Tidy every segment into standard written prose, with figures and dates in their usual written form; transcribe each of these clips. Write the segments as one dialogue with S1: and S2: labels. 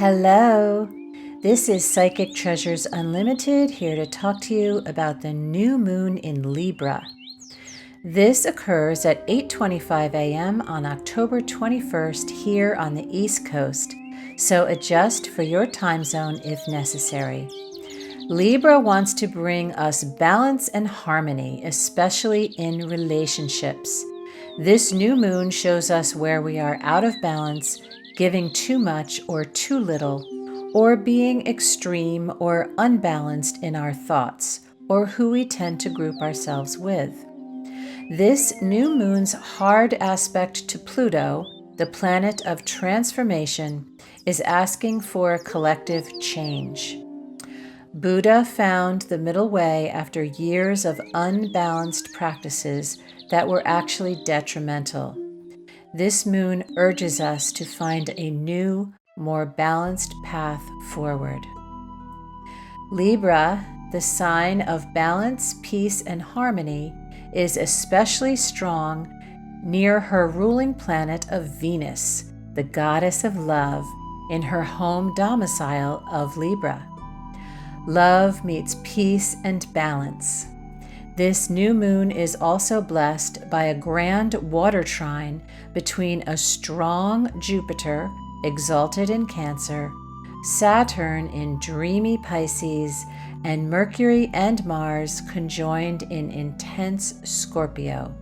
S1: Hello, this is Psychic Treasures Unlimited, here to talk to you about the new moon in Libra. This occurs at 8:25 a.m. on October 21st here on the East Coast, so adjust for your time zone if necessary. Libra wants to bring us balance and harmony, especially in relationships. This new moon shows us where we are out of balance, giving too much or too little, or being extreme or unbalanced in our thoughts, or who we tend to group ourselves with. This new moon's hard aspect to Pluto, the planet of transformation, is asking for collective change. Buddha found the middle way after years of unbalanced practices that were actually detrimental. This moon urges us to find a new, more balanced path forward. Libra, the sign of balance, peace, and harmony, is especially strong near her ruling planet of Venus, the goddess of love, in her home domicile of Libra. Love meets peace and balance. This new moon is also blessed by a grand water trine between a strong Jupiter, exalted in Cancer, Saturn in dreamy Pisces, and Mercury and Mars conjoined in intense Scorpio,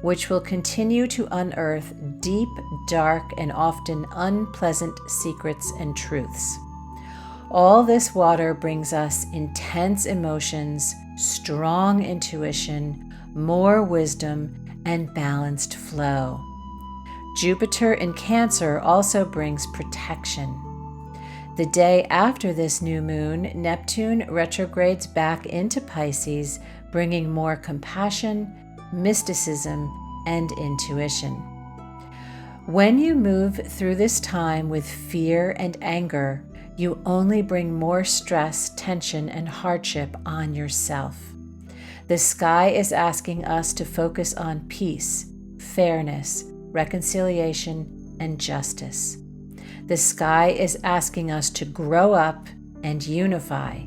S1: which will continue to unearth deep, dark, and often unpleasant secrets and truths. All this water brings us intense emotions, strong intuition, more wisdom, and balanced flow. Jupiter in Cancer also brings protection. The day after this new moon, Neptune retrogrades back into Pisces, bringing more compassion, mysticism, and intuition. When you move through this time with fear and anger, you only bring more stress, tension, and hardship on yourself. The sky is asking us to focus on peace, fairness, reconciliation, and justice. The sky is asking us to grow up and unify,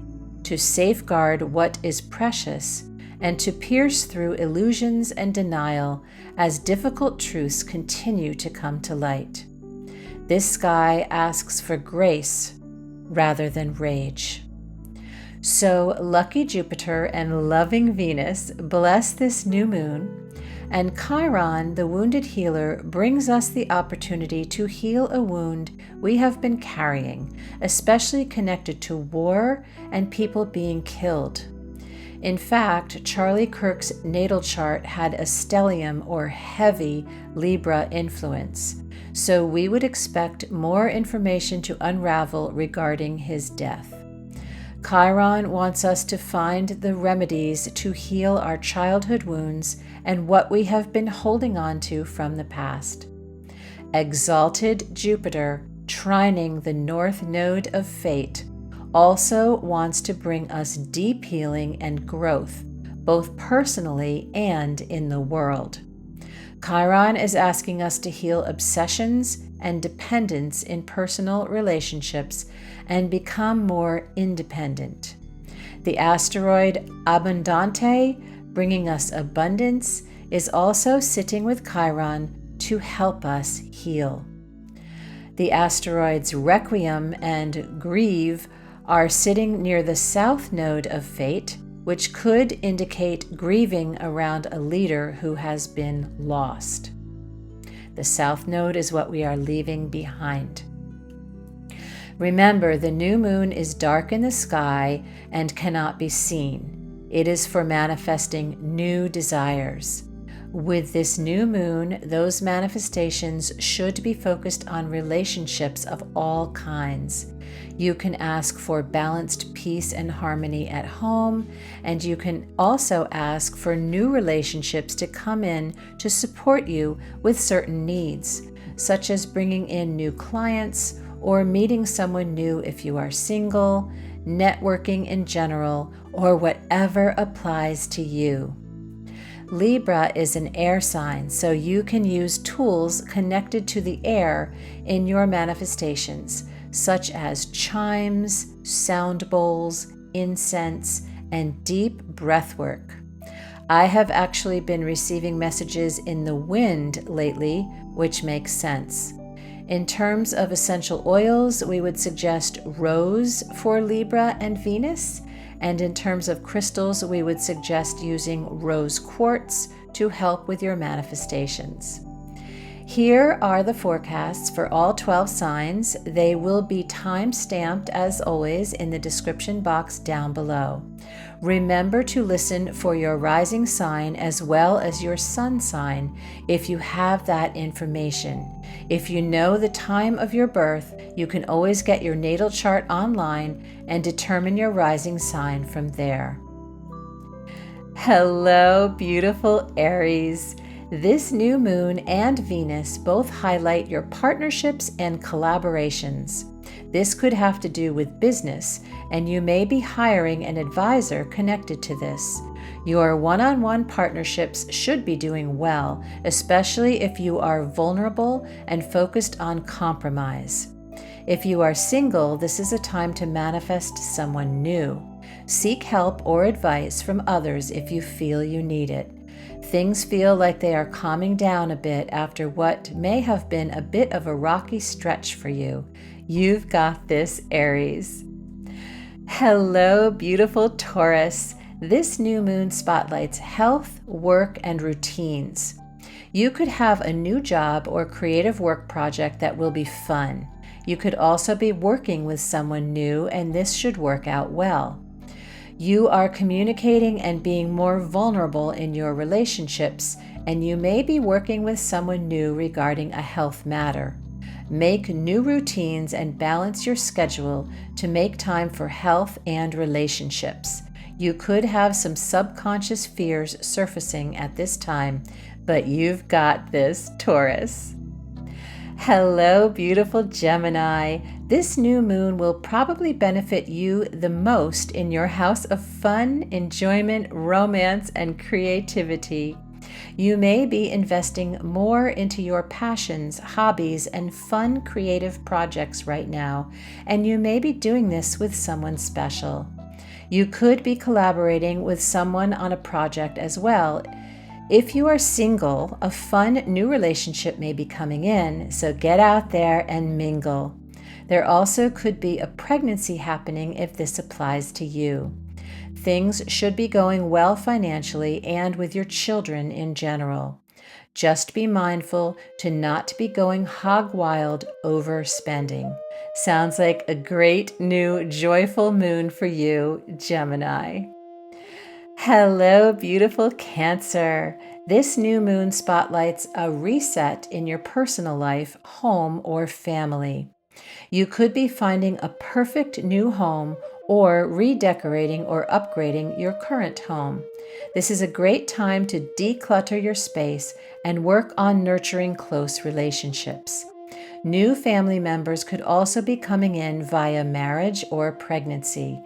S1: to safeguard what is precious, and to pierce through illusions and denial as difficult truths continue to come to light. This sky asks for grace rather than rage. So lucky Jupiter and loving Venus bless this new moon, and Chiron, the wounded healer, brings us the opportunity to heal a wound we have been carrying, especially connected to war and people being killed. In fact, Charlie Kirk's natal chart had a stellium or heavy Libra influence, so we would expect more information to unravel regarding his death. Chiron wants us to find the remedies to heal our childhood wounds and what we have been holding on to from the past. Exalted Jupiter, trining the north node of fate, also wants to bring us deep healing and growth, both personally and in the world. Chiron is asking us to heal obsessions and dependence in personal relationships and become more independent. The asteroid Abundante, bringing us abundance, is also sitting with Chiron to help us heal. The asteroids Requiem and Grieve are sitting near the south node of fate, which could indicate grieving around a leader who has been lost. The south node is what we are leaving behind. Remember, the new moon is dark in the sky and cannot be seen. It is for manifesting new desires. With this new moon, those manifestations should be focused on relationships of all kinds. You can ask for balanced peace and harmony at home, and you can also ask for new relationships to come in to support you with certain needs, such as bringing in new clients or meeting someone new if you are single, networking in general, or whatever applies to you. Libra is an air sign, so you can use tools connected to the air in your manifestations, such as chimes, sound bowls, incense, and deep breath work. I have actually been receiving messages in the wind lately, which makes sense. In terms of essential oils, we would suggest rose for Libra and Venus, and in terms of crystals, we would suggest using rose quartz to help with your manifestations. Here are the forecasts for all 12 signs. They will be time-stamped as always in the description box down below. Remember to listen for your rising sign as well as your sun sign if you have that information. If you know the time of your birth, you can always get your natal chart online and determine your rising sign from there. Hello, beautiful Aries. This new moon and Venus both highlight your partnerships and collaborations. This could have to do with business, and you may be hiring an advisor connected to this. Your one-on-one partnerships should be doing well, especially if you are vulnerable and focused on compromise. If you are single, this is a time to manifest someone new. Seek help or advice from others if you feel you need it. Things feel like they are calming down a bit after what may have been a bit of a rocky stretch for you. You've got this, Aries. Hello, beautiful Taurus. This new moon spotlights health, work, and routines. You could have a new job or creative work project that will be fun. You could also be working with someone new, and this should work out well. You are communicating and being more vulnerable in your relationships, and you may be working with someone new regarding a health matter. Make new routines and balance your schedule to make time for health and relationships. You could have some subconscious fears surfacing at this time, but you've got this, Taurus. Hello, beautiful Gemini. This new moon will probably benefit you the most in your house of fun, enjoyment, romance, and creativity. You may be investing more into your passions, hobbies, and fun creative projects right now, and you may be doing this with someone special. You could be collaborating with someone on a project as well. If you are single, a fun new relationship may be coming in, so get out there and mingle. There also could be a pregnancy happening if this applies to you. Things should be going well financially and with your children in general. Just be mindful to not be going hog wild overspending. Sounds like a great new joyful moon for you, Gemini. Hello, beautiful Cancer. This new moon spotlights a reset in your personal life, home, or family. You could be finding a perfect new home or redecorating or upgrading your current home. This is a great time to declutter your space and work on nurturing close relationships. New family members could also be coming in via marriage or pregnancy.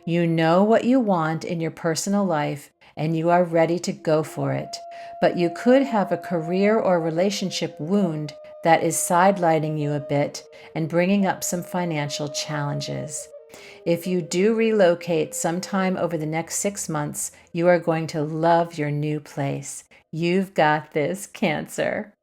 S1: You know what you want in your personal life and you are ready to go for it, but you could have a career or relationship wound that is sidelining you a bit and bringing up some financial challenges. If you do relocate sometime over the next 6 months, you are going to love your new place. You've got this, Cancer.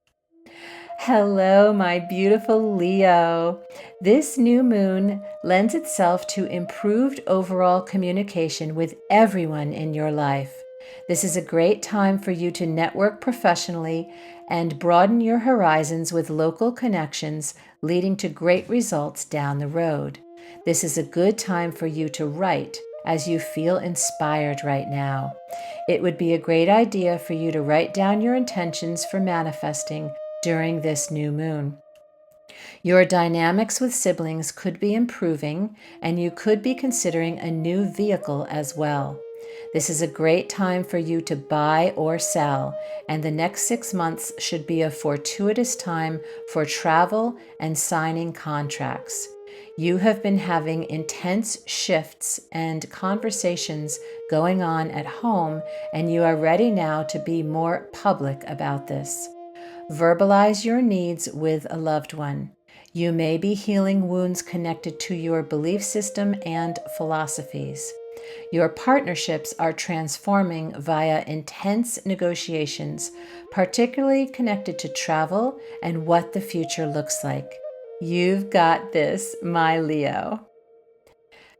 S1: Hello, my beautiful Leo. This new moon lends itself to improved overall communication with everyone in your life. This is a great time for you to network professionally and broaden your horizons with local connections, leading to great results down the road. This is a good time for you to write as you feel inspired right now. It would be a great idea for you to write down your intentions for manifesting during this new moon. Your dynamics with siblings could be improving, and you could be considering a new vehicle as well. This is a great time for you to buy or sell, and the next 6 months should be a fortuitous time for travel and signing contracts. You have been having intense shifts and conversations going on at home, and you are ready now to be more public about this. Verbalize your needs with a loved one. You may be healing wounds connected to your belief system and philosophies. Your partnerships are transforming via intense negotiations, particularly connected to travel and what the future looks like. You've got this, my Leo.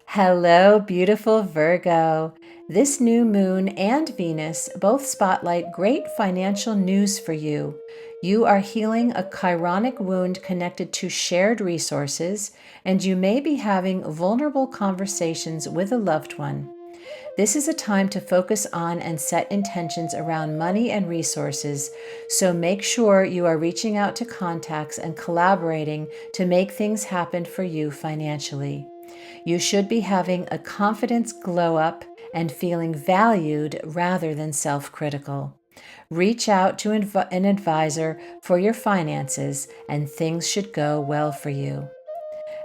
S1: Hello, beautiful Virgo. This new moon and Venus both spotlight great financial news for you. You are healing a chironic wound connected to shared resources, and you may be having vulnerable conversations with a loved one. This is a time to focus on and set intentions around money and resources, so make sure you are reaching out to contacts and collaborating to make things happen for you financially. You should be having a confidence glow up and feeling valued rather than self-critical. Reach out to an advisor for your finances, and things should go well for you.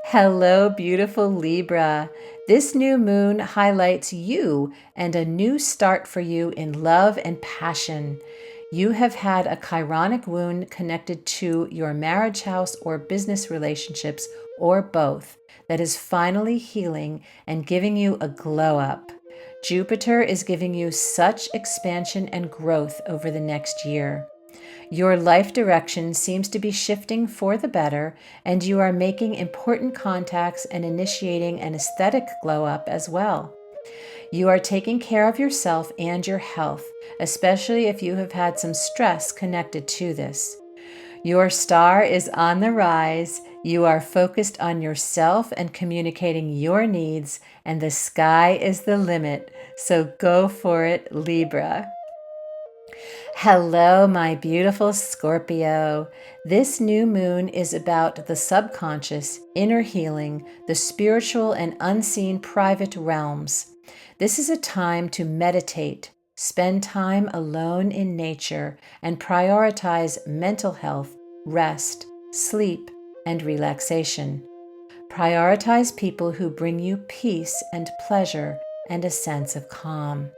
S1: Hello, beautiful Libra. This new moon highlights you and a new start for you in love and passion. You have had a chironic wound connected to your marriage house or business relationships, or both, that is finally healing and giving you a glow up. Jupiter is giving you such expansion and growth over the next year. Your life direction seems to be shifting for the better, and you are making important contacts and initiating an aesthetic glow up as well. You are taking care of yourself and your health, especially if you have had some stress connected to this. Your star is on the rise. You are focused on yourself and communicating your needs, and the sky is the limit. So go for it, Libra. Hello, my beautiful Scorpio. This new moon is about the subconscious, inner healing, the spiritual and unseen private realms. This is a time to meditate, spend time alone in nature, and prioritize mental health, rest, sleep, and relaxation. Prioritize people who bring you peace and pleasure and a sense of calm.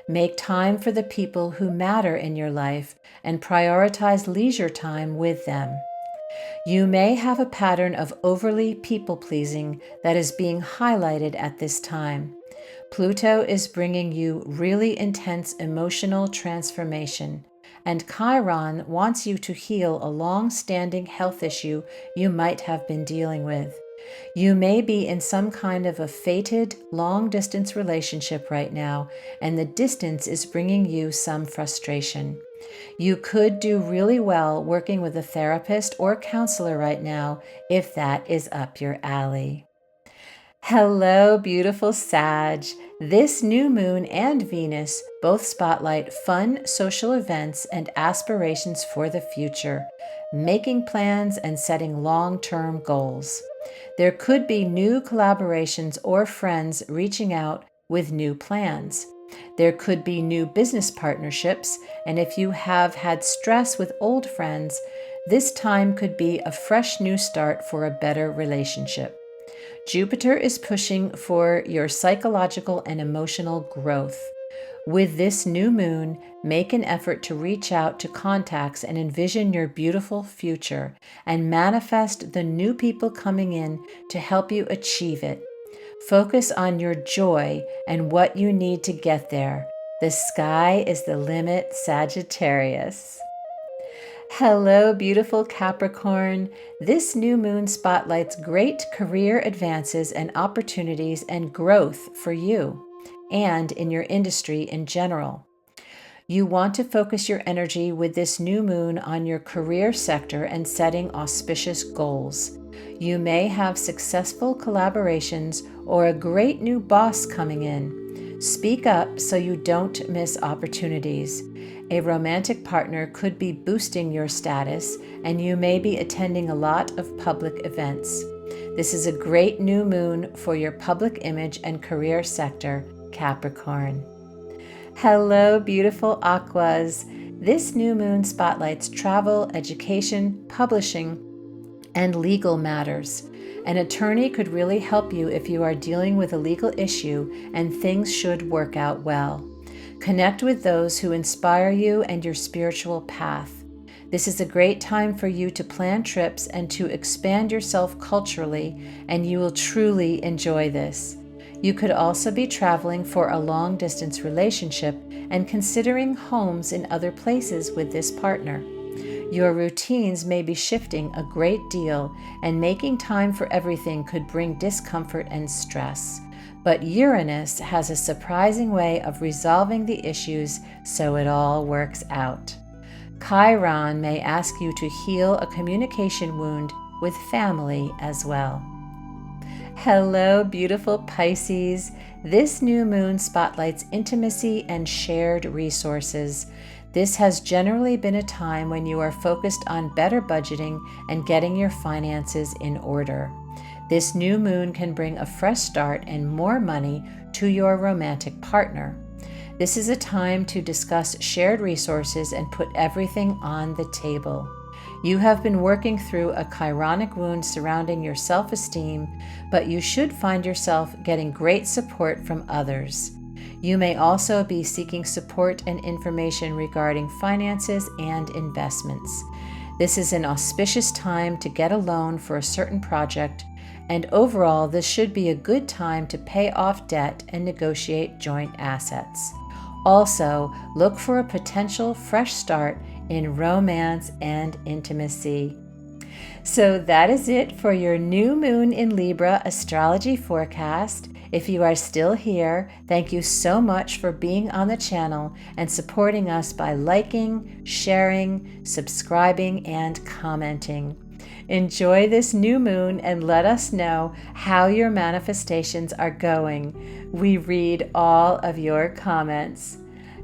S1: Make time for the people who matter in your life and prioritize leisure time with them. You may have a pattern of overly people-pleasing that is being highlighted at this time. Pluto is bringing you really intense emotional transformation, and Chiron wants you to heal a long-standing health issue you might have been dealing with. You may be in some kind of a fated long-distance relationship right now, and the distance is bringing you some frustration. You could do really well working with a therapist or counselor right now if that is up your alley. Hello, beautiful Sag. This new moon and Venus both spotlight fun social events and aspirations for the future, making plans and setting long-term goals. There could be new collaborations or friends reaching out with new plans. There could be new business partnerships, and if you have had stress with old friends, this time could be a fresh new start for a better relationship. Jupiter is pushing for your psychological and emotional growth. With this new moon, make an effort to reach out to contacts and envision your beautiful future and manifest the new people coming in to help you achieve it. Focus on your joy and what you need to get there. The sky is the limit, Sagittarius. Hello, beautiful Capricorn. This new moon spotlights great career advances and opportunities and growth for you and in your industry in general. You want to focus your energy with this new moon on your career sector and setting auspicious goals. You may have successful collaborations or a great new boss coming in. Speak up so you don't miss opportunities. A romantic partner could be boosting your status, and you may be attending a lot of public events. This is a great new moon for your public image and career sector, Capricorn. Hello, beautiful Aquas. This new moon spotlights travel, education, publishing, and legal matters. An attorney could really help you if you are dealing with a legal issue, and things should work out well. Connect with those who inspire you and your spiritual path. This is a great time for you to plan trips and to expand yourself culturally, and you will truly enjoy this. You could also be traveling for a long-distance relationship and considering homes in other places with this partner. Your routines may be shifting a great deal, and making time for everything could bring discomfort and stress. But Uranus has a surprising way of resolving the issues, so it all works out. Chiron may ask you to heal a communication wound with family as well. Hello, beautiful Pisces. This new moon spotlights intimacy and shared resources. This has generally been a time when you are focused on better budgeting and getting your finances in order. This new moon can bring a fresh start and more money to your romantic partner. This is a time to discuss shared resources and put everything on the table. You have been working through a chironic wound surrounding your self-esteem, but you should find yourself getting great support from others. You may also be seeking support and information regarding finances and investments. This is an auspicious time to get a loan for a certain project, and overall, this should be a good time to pay off debt and negotiate joint assets. Also, look for a potential fresh start in romance and intimacy. So that is it for your new moon in Libra astrology forecast. If you are still here, thank you so much for being on the channel and supporting us by liking, sharing, subscribing, and commenting. Enjoy this new moon and let us know how your manifestations are going. We read all of your comments.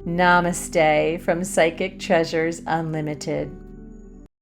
S1: Namaste from Psychic Treasures Unlimited.